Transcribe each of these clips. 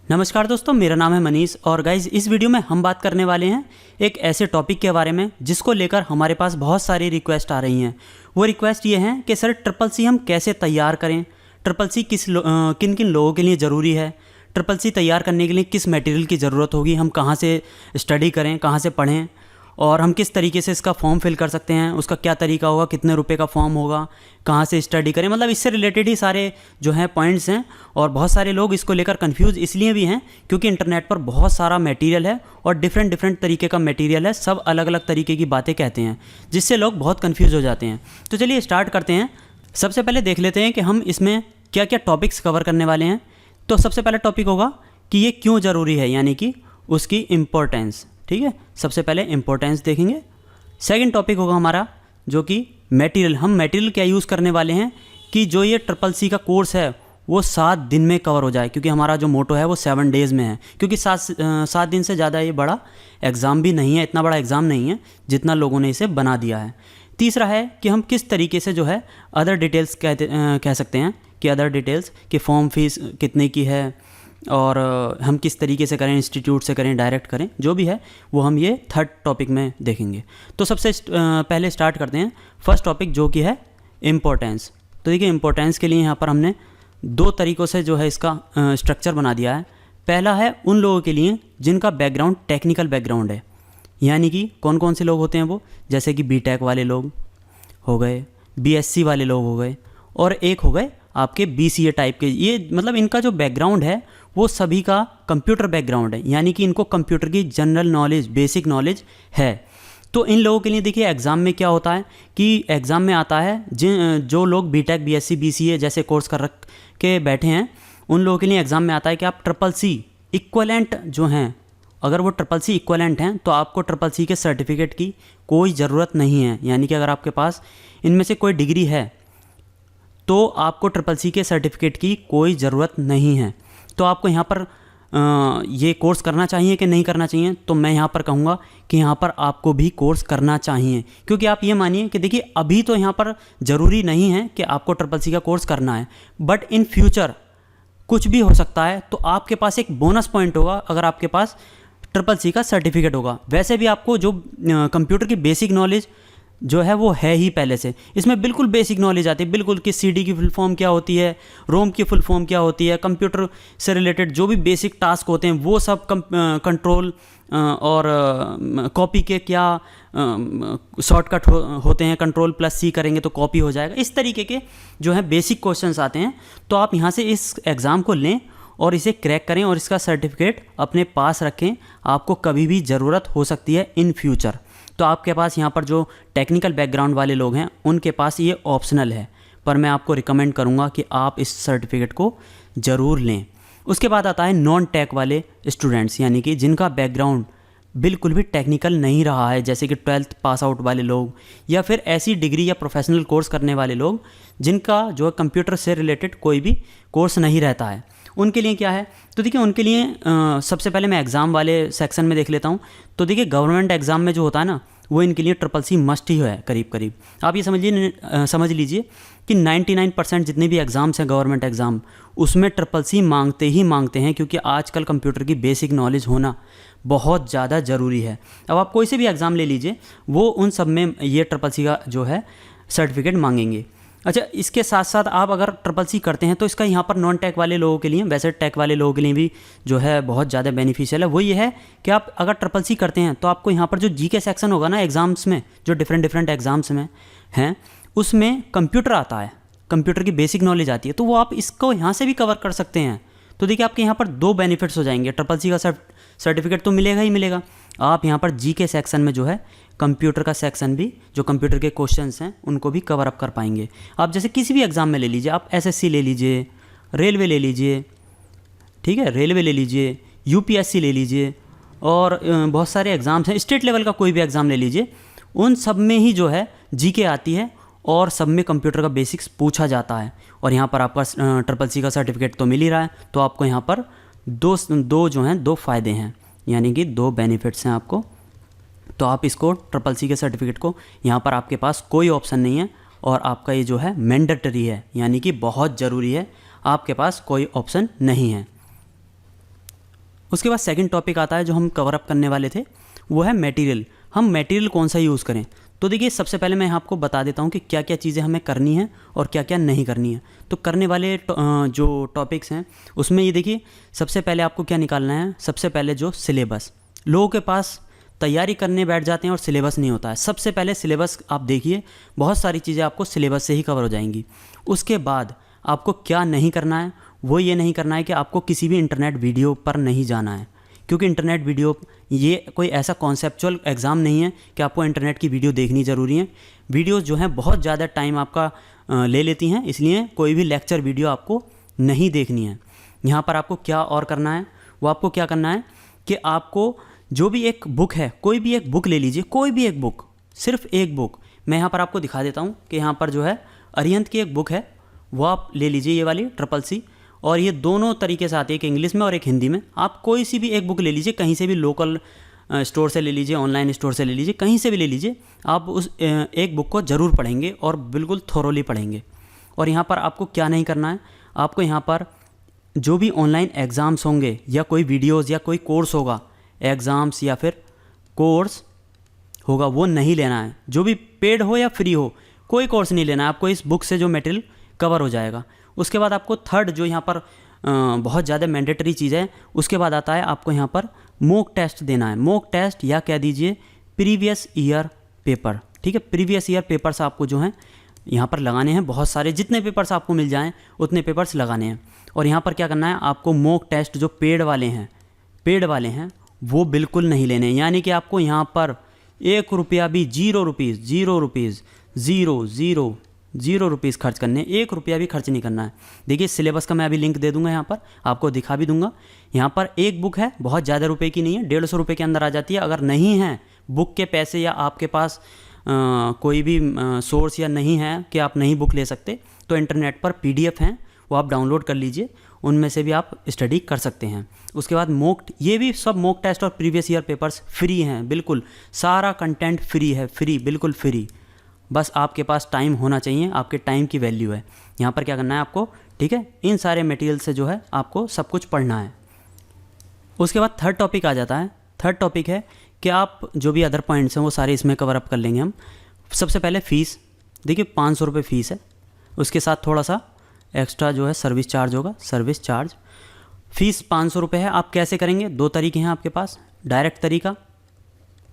नमस्कार दोस्तों, मेरा नाम है मनीष और गाइज इस वीडियो में हम बात करने वाले हैं एक ऐसे टॉपिक के बारे में जिसको लेकर हमारे पास बहुत सारी रिक्वेस्ट आ रही हैं। वो रिक्वेस्ट ये हैं कि सर ट्रिपल सी हम कैसे तैयार करें, ट्रिपल सी किन किन लोगों के लिए ज़रूरी है, ट्रिपल सी तैयार करने के लिए किस मटेरियल की ज़रूरत होगी, हम कहाँ से स्टडी करें, कहाँ से पढ़ें और हम किस तरीके से इसका फॉर्म फिल कर सकते हैं, उसका क्या तरीका होगा, कितने रुपए का फॉर्म होगा, कहाँ से स्टडी करें। मतलब इससे रिलेटेड ही सारे जो हैं पॉइंट्स हैं और बहुत सारे लोग इसको लेकर कंफ्यूज इसलिए भी हैं क्योंकि इंटरनेट पर बहुत सारा मटेरियल है और डिफरेंट तरीके का मटेरियल है, सब अलग अलग तरीके की बातें कहते हैं जिससे लोग बहुत कन्फ्यूज़ हो जाते हैं। तो चलिए स्टार्ट करते हैं। सबसे पहले देख लेते हैं कि हम इसमें क्या क्या टॉपिक्स कवर करने वाले हैं। तो सबसे पहला टॉपिक होगा कि ये क्यों ज़रूरी है, यानी कि उसकी इम्पोर्टेंस। ठीक है, सबसे पहले इम्पोर्टेंस देखेंगे। सेकंड टॉपिक होगा हमारा जो कि मटेरियल, हम मटेरियल क्या यूज़ करने वाले हैं कि जो ये ट्रिपल सी का कोर्स है वो 7 दिन में कवर हो जाए, क्योंकि हमारा जो मोटो है वो 7 डेज़ में है, क्योंकि 7 दिन से ज़्यादा ये बड़ा एग्ज़ाम भी नहीं है, इतना बड़ा एग्ज़ाम नहीं है जितना लोगों ने इसे बना दिया है। तीसरा है कि हम किस तरीके से जो है अदर डिटेल्स कह सकते हैं कि अदर डिटेल्स कि फॉर्म फीस कितने की है और हम किस तरीके से करें, इंस्टीट्यूट से करें, डायरेक्ट करें, जो भी है वो हम ये थर्ड टॉपिक में देखेंगे। तो सबसे पहले स्टार्ट करते हैं फर्स्ट टॉपिक जो कि है इम्पोर्टेंस। तो देखिए इम्पोर्टेंस के लिए यहाँ पर हमने 2 तरीक़ों से जो है इसका स्ट्रक्चर बना दिया है। पहला है उन लोगों के लिए जिनका बैकग्राउंड टेक्निकल बैकग्राउंड है, यानी कि कौन कौन से लोग होते हैं वो, जैसे कि बीटेक वाले लोग हो गए, बीएससी वाले लोग हो गए और एक हो गए आपके बीसीए टाइप के। ये मतलब इनका जो बैकग्राउंड है वो सभी का कंप्यूटर बैकग्राउंड है, यानी कि इनको कंप्यूटर की जनरल नॉलेज, बेसिक नॉलेज है। तो इन लोगों के लिए देखिए एग्ज़ाम में क्या होता है कि एग्ज़ाम में आता है जो लोग बीटेक, बीएससी, बीसीए जैसे कोर्स कर रख के बैठे हैं, उन लोगों के लिए एग्ज़ाम में आता है कि आप ट्रिपल सी इक्वलेंट जो हैं, अगर वो ट्रिपल सी इक्वलेंट हैं तो आपको ट्रिपल सी के सर्टिफिकेट की कोई ज़रूरत नहीं है। यानी कि अगर आपके पास इनमें से कोई डिग्री है तो आपको ट्रिपल सी के सर्टिफिकेट की कोई ज़रूरत नहीं है। तो आपको यहाँ पर ये कोर्स करना चाहिए कि नहीं करना चाहिए, तो मैं यहाँ पर कहूँगा कि यहाँ पर आपको भी कोर्स करना चाहिए, क्योंकि आप ये मानिए कि देखिए अभी तो यहाँ पर ज़रूरी नहीं है कि आपको ट्रिपल सी का कोर्स करना है, बट इन फ्यूचर कुछ भी हो सकता है। तो आपके पास एक बोनस पॉइंट होगा अगर आपके पास ट्रिपल सी का सर्टिफिकेट होगा। वैसे भी आपको जो कंप्यूटर की बेसिक नॉलेज जो है वो है ही पहले से, इसमें बिल्कुल बेसिक नॉलेज आती है, बिल्कुल कि सीडी की फुल फॉर्म क्या होती है, रोम की फुल फॉर्म क्या होती है, कंप्यूटर से रिलेटेड जो भी बेसिक टास्क होते हैं वो सब कंट्रोल और कॉपी के क्या शॉर्टकट होते हैं, कंट्रोल+C करेंगे तो कॉपी हो जाएगा। इस तरीके के जो है बेसिक क्वेश्चंस आते हैं। तो आप यहाँ से इस एग्ज़ाम को लें और इसे क्रैक करें और इसका सर्टिफिकेट अपने पास रखें, आपको कभी भी ज़रूरत हो सकती है इन फ्यूचर। तो आपके पास यहाँ पर जो टेक्निकल बैकग्राउंड वाले लोग हैं उनके पास ये ऑप्शनल है, पर मैं आपको रिकमेंड करूँगा कि आप इस सर्टिफिकेट को ज़रूर लें। उसके बाद आता है नॉन टेक वाले स्टूडेंट्स, यानी कि जिनका बैकग्राउंड बिल्कुल भी टेक्निकल नहीं रहा है, जैसे कि 12th पास आउट वाले लोग या फिर ऐसी डिग्री या प्रोफेशनल कोर्स करने वाले लोग जिनका जो है कंप्यूटर से रिलेटेड कोई भी कोर्स नहीं रहता है। उनके लिए क्या है, तो देखिए उनके लिए सबसे पहले मैं एग्ज़ाम वाले सेक्शन में देख लेता हूँ। तो देखिए गवर्नमेंट एग्ज़ाम में जो होता है ना वो इनके लिए ट्रिपल सी मस्ट ही है करीब करीब। आप ये समझ लीजिए कि 99% जितने भी एग्ज़ाम्स हैं गवर्नमेंट एग्ज़ाम उसमें ट्रिपल सी मांगते ही मांगते हैं, क्योंकि आजकल कंप्यूटर की बेसिक नॉलेज होना बहुत ज़्यादा ज़रूरी है। अब आप कोई से भी एग्ज़ाम ले लीजिए, वो उन सब में ये ट्रिपल सी का जो है सर्टिफिकेट मांगेंगे। अच्छा, इसके साथ साथ आप अगर ट्रिपल सी करते हैं तो इसका यहाँ पर नॉन टेक वाले लोगों के लिए, वैसे टेक वाले लोगों के लिए भी जो है बहुत ज़्यादा बेनिफिशियल है। वो ये है कि आप अगर ट्रिपल सी करते हैं तो आपको यहाँ पर जो जीके सेक्शन होगा ना एग्ज़ाम्स में, जो डिफरेंट एग्ज़ाम्स में हैं उसमें कंप्यूटर आता है, कंप्यूटर की बेसिक नॉलेज आती है, तो वो आप इसको यहाँ से भी कवर कर सकते हैं। तो देखिए आपके यहाँ पर 2 बेनिफिट्स हो जाएंगे, ट्रिपल सी का सर्टिफिकेट तो मिलेगा ही मिलेगा, आप यहाँ पर जीके सेक्शन में जो है कंप्यूटर का सेक्शन भी, जो कंप्यूटर के क्वेश्चंस हैं उनको भी कवर अप कर पाएंगे। आप जैसे किसी भी एग्ज़ाम में ले लीजिए, आप एसएससी ले लीजिए, रेलवे ले लीजिए, ठीक है, रेलवे ले लीजिए, यूपीएससी ले लीजिए और बहुत सारे एग्ज़ाम्स हैं, स्टेट लेवल का कोई भी एग्ज़ाम ले लीजिए, उन सब में ही जो है जीके आती है और सब में कंप्यूटर का बेसिक्स पूछा जाता है। और यहाँ पर आपका ट्रिपल सी का सर्टिफिकेट तो मिल ही रहा है, तो आपको यहाँ पर दो फ़ायदे हैं, यानी कि 2 बेनिफिट्स हैं आपको। तो आप इसको ट्रिपल सी के सर्टिफिकेट को, यहाँ पर आपके पास कोई ऑप्शन नहीं है और आपका ये जो है मैंडेटरी है, यानी कि बहुत ज़रूरी है, आपके पास कोई ऑप्शन नहीं है। उसके बाद सेकंड टॉपिक आता है जो हम कवर अप करने वाले थे, वो है मटेरियल। हम मटेरियल कौन सा यूज़ करें। तो देखिए सबसे पहले मैं आपको बता देता हूँ कि क्या क्या चीज़ें हमें करनी है और क्या क्या नहीं करनी है। तो करने वाले जो टॉपिक्स हैं उसमें ये देखिए, सबसे पहले आपको क्या निकालना है। सबसे पहले जो सिलेबस, लोगों के पास तैयारी करने बैठ जाते हैं और सिलेबस नहीं होता है। सबसे पहले सिलेबस आप देखिए, बहुत सारी चीज़ें आपको सिलेबस से ही कवर हो जाएंगी। उसके बाद आपको क्या नहीं करना है, वो ये नहीं करना है कि आपको किसी भी इंटरनेट वीडियो पर नहीं जाना है, क्योंकि इंटरनेट वीडियो ये कोई ऐसा कॉन्सेप्चुअल एग्ज़ाम नहीं है कि आपको इंटरनेट की वीडियो देखनी ज़रूरी है। वीडियोस जो हैं बहुत ज़्यादा टाइम आपका ले लेती हैं, इसलिए कोई भी लेक्चर वीडियो आपको नहीं देखनी है। यहाँ पर आपको क्या और करना है, वो आपको क्या करना है कि आपको जो भी एक बुक है, कोई भी एक बुक ले लीजिए, कोई भी एक बुक, सिर्फ एक बुक। मैं यहाँ पर आपको दिखा देता हूँ कि यहाँ पर जो है अरिहंत की एक बुक है, वो आप ले लीजिए, ये वाली CCC। और ये दोनों तरीके से आती है, एक इंग्लिश में और एक हिंदी में। आप कोई सी भी एक बुक ले लीजिए, कहीं से भी लोकल स्टोर से ले लीजिए, ऑनलाइन स्टोर से ले लीजिए, कहीं से भी ले लीजिए। आप उस एक बुक को ज़रूर पढ़ेंगे और बिल्कुल थोरोली पढ़ेंगे। और यहाँ पर आपको क्या नहीं करना है, आपको यहाँ पर जो भी ऑनलाइन एग्ज़ाम्स होंगे या कोई वीडियोज़ या कोई कोर्स होगा, एग्ज़ाम्स या फिर कोर्स होगा, वो नहीं लेना है। जो भी पेड हो या फ्री हो, कोई कोर्स नहीं लेना है आपको। इस बुक से जो मटेरियल कवर हो जाएगा। उसके बाद आपको थर्ड जो यहाँ पर बहुत ज़्यादा मैंडेटरी चीज़ है, उसके बाद आता है आपको यहाँ पर मॉक टेस्ट देना है। मॉक टेस्ट या कह दीजिए प्रीवियस ईयर पेपर, ठीक है। प्रीवियस ईयर पेपर्स आपको जो हैं यहाँ पर लगाने हैं, बहुत सारे, जितने पेपर्स आपको मिल जाएं उतने पेपर्स लगाने हैं। और यहाँ पर क्या करना है, आपको मॉक टेस्ट जो पेड वाले हैं वो बिल्कुल नहीं लेने हैं। यानी कि आपको यहाँ पर 1 रुपया भी, 0 रुपीज़ खर्च करने, 1 रुपया भी खर्च नहीं करना है। देखिए सिलेबस का मैं अभी लिंक दे दूंगा, यहाँ पर आपको दिखा भी दूंगा। यहाँ पर एक बुक है, बहुत ज़्यादा रुपए की नहीं है, 150 रुपये के अंदर आ जाती है। अगर नहीं है बुक के पैसे या आपके पास कोई भी सोर्स या नहीं है कि आप नहीं बुक ले सकते, तो इंटरनेट पर PDF हैं, वो आप डाउनलोड कर लीजिए, उनमें से भी आप स्टडी कर सकते हैं। उसके बाद ये भी सब मॉक टेस्ट और प्रीवियस ईयर पेपर्स फ्री हैं, बिल्कुल सारा कंटेंट फ्री है, फ्री, बिल्कुल फ्री। बस आपके पास टाइम होना चाहिए, आपके टाइम की वैल्यू है। यहाँ पर क्या करना है आपको, ठीक है, इन सारे मटेरियल से जो है आपको सब कुछ पढ़ना है। उसके बाद थर्ड टॉपिक आ जाता है। थर्ड टॉपिक है कि आप जो भी अदर पॉइंट्स हैं वो सारे इसमें कवर अप कर लेंगे हम। सबसे पहले फ़ीस, देखिए 500 रुपये फ़ीस है, उसके साथ थोड़ा सा एक्स्ट्रा जो है सर्विस चार्ज होगा, सर्विस चार्ज। फ़ीस 500 रुपये है। आप कैसे करेंगे, 2 तरीके हैं आपके पास, डायरेक्ट तरीका,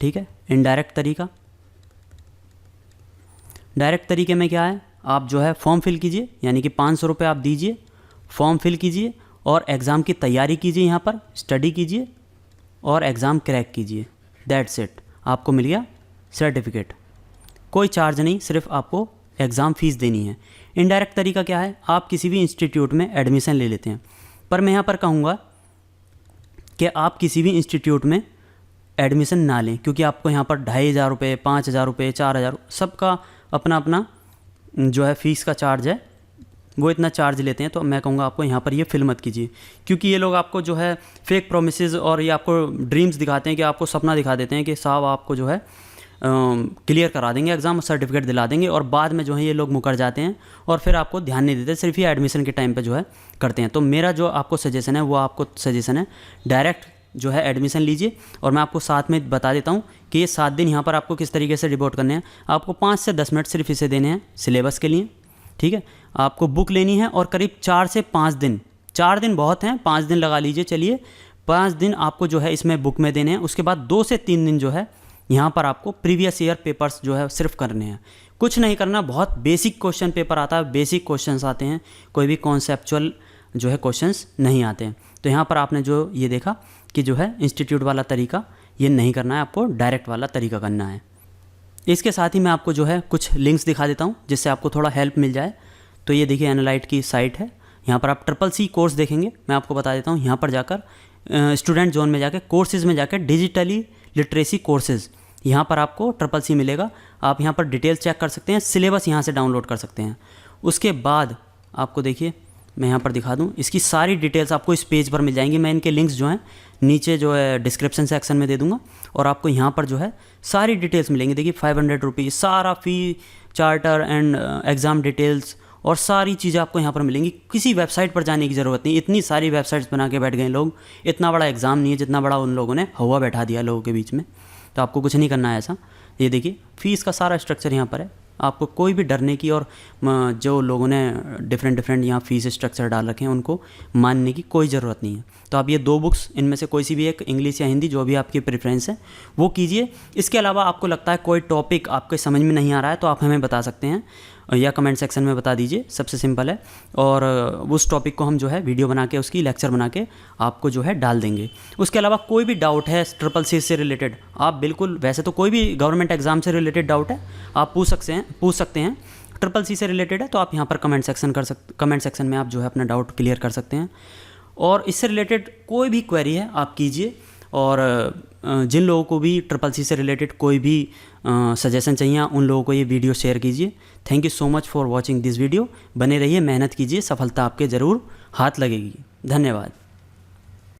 ठीक है, इनडायरेक्ट तरीका। डायरेक्ट तरीके में क्या है, आप जो है फॉर्म फिल कीजिए, यानी कि 500 रुपये आप दीजिए, फॉर्म फिल कीजिए और एग्ज़ाम की तैयारी कीजिए, यहाँ पर स्टडी कीजिए और एग्ज़ाम क्रैक कीजिए। दैट्स इट, आपको मिल गया सर्टिफिकेट। कोई चार्ज नहीं, सिर्फ आपको एग्ज़ाम फ़ीस देनी है। इनडायरेक्ट तरीका क्या है, आप किसी भी इंस्टीट्यूट में एडमिशन ले लेते हैं। पर मैं यहाँ पर कहूँगा कि आप किसी भी इंस्टीट्यूट में एडमिशन ना लें, क्योंकि आपको यहाँ पर 2500 रुपये, 5000 रुपये, 4000, सबका अपना अपना जो है फ़ीस का चार्ज है, वो इतना चार्ज लेते हैं। तो मैं कहूँगा आपको यहाँ पर ये फिल मत कीजिए, क्योंकि ये लोग आपको जो है फेक प्रोमिसेस और ये आपको ड्रीम्स दिखाते हैं, कि आपको सपना दिखा देते हैं कि साहब आपको जो है क्लियर करा देंगे एग्ज़ाम, सर्टिफिकेट दिला देंगे, और बाद में जो है ये लोग मुकर जाते हैं और फिर आपको ध्यान नहीं देते, सिर्फ ये एडमिशन के टाइम पे जो है करते हैं। तो मेरा जो आपको सजेशन है, वो आपको सजेशन है डायरेक्ट जो है एडमिशन लीजिए। और मैं आपको साथ में बता देता हूँ कि ये 7 दिन यहाँ पर आपको किस तरीके से डिवोट करने हैं। आपको 5 से 10 मिनट सिर्फ इसे देने हैं सिलेबस के लिए, ठीक है। आपको बुक लेनी है और करीब 4 से 5 दिन, 4 दिन बहुत हैं, 5 दिन लगा लीजिए, चलिए 5 दिन आपको जो है इसमें बुक में देने हैं। उसके बाद 2 से 3 दिन जो है यहाँ पर आपको प्रीवियस ईयर पेपर्स जो है सिर्फ करने हैं, कुछ नहीं करना। बहुत बेसिक क्वेश्चन पेपर आता है, बेसिक क्वेश्चंस आते हैं, कोई भी कॉन्सेप्चुअल जो है क्वेश्चंस नहीं आते हैं। तो यहाँ पर आपने जो ये देखा कि जो है इंस्टीट्यूट वाला तरीका ये नहीं करना है, आपको डायरेक्ट वाला तरीका करना है। इसके साथ ही मैं आपको जो है कुछ लिंक्स दिखा देता हूँ जिससे आपको थोड़ा हेल्प मिल जाए। तो ये देखिए एनालाइट की साइट है, यहाँ पर आप CCC कोर्स देखेंगे। मैं आपको बता देता हूँ, यहाँ पर जाकर स्टूडेंट जोन में जाकर कोर्सेज़ में जाकर डिजिटली लिटरेसी कोर्सेज़, यहाँ पर आपको CCC मिलेगा। आप यहाँ पर डिटेल्स चेक कर सकते हैं, सिलेबस यहाँ से डाउनलोड कर सकते हैं। उसके बाद आपको देखिए मैं यहाँ पर दिखा दूँ, इसकी सारी डिटेल्स आपको इस पेज पर मिल जाएंगी। मैं इनके लिंक्स जो हैं नीचे जो है डिस्क्रिप्शन सेक्शन में दे दूँगा, और आपको यहाँ पर जो है सारी डिटेल्स मिलेंगी। देखिए 500 रुपीज़ सारा फ़ी, चार्टर एंड एग्ज़ाम डिटेल्स, और सारी चीज़ें आपको यहाँ पर मिलेंगी। किसी वेबसाइट पर जाने की ज़रूरत नहीं, इतनी सारी वेबसाइट्स बना के बैठ गए लोग। इतना बड़ा एग्ज़ाम नहीं है जितना बड़ा उन लोगों ने हवा बैठा दिया लोगों के बीच में। तो आपको कुछ नहीं करना है ऐसा। ये देखिए फ़ीस का सारा स्ट्रक्चर यहाँ पर है, आपको कोई भी डरने की और जो लोगों ने डिफरेंट यहाँ फ़ीस स्ट्रक्चर डाल रखे हैं उनको मानने की कोई ज़रूरत नहीं है। तो आप ये 2 बुक्स इनमें से कोई सी भी एक, इंग्लिश या हिंदी, जो भी आपकी प्रेफरेंस है वो कीजिए। इसके अलावा आपको लगता है कोई टॉपिक आपके समझ में नहीं आ रहा है तो आप हमें बता सकते हैं या कमेंट सेक्शन में बता दीजिए, सबसे सिंपल है। और उस टॉपिक को हम जो है वीडियो बना के, उसकी लेक्चर बना के आपको जो है डाल देंगे। उसके अलावा कोई भी डाउट है CCC से रिलेटेड, आप बिल्कुल, वैसे तो कोई भी गवर्नमेंट एग्जाम से रिलेटेड डाउट है आप पूछ सकते हैं। CCC से रिलेटेड है तो आप यहाँ पर कमेंट सेक्शन में आप जो है अपना डाउट क्लियर कर सकते हैं। और इससे रिलेटेड कोई भी क्वेरी है आप कीजिए। और जिन लोगों को भी CCC से रिलेटेड कोई भी सजेशन चाहिए उन लोगों को ये वीडियो शेयर कीजिए। Thank you so much for watching this video. बने रहिए, मेहनत कीजिए, सफलता आपके ज़रूर हाथ लगेगी। धन्यवाद।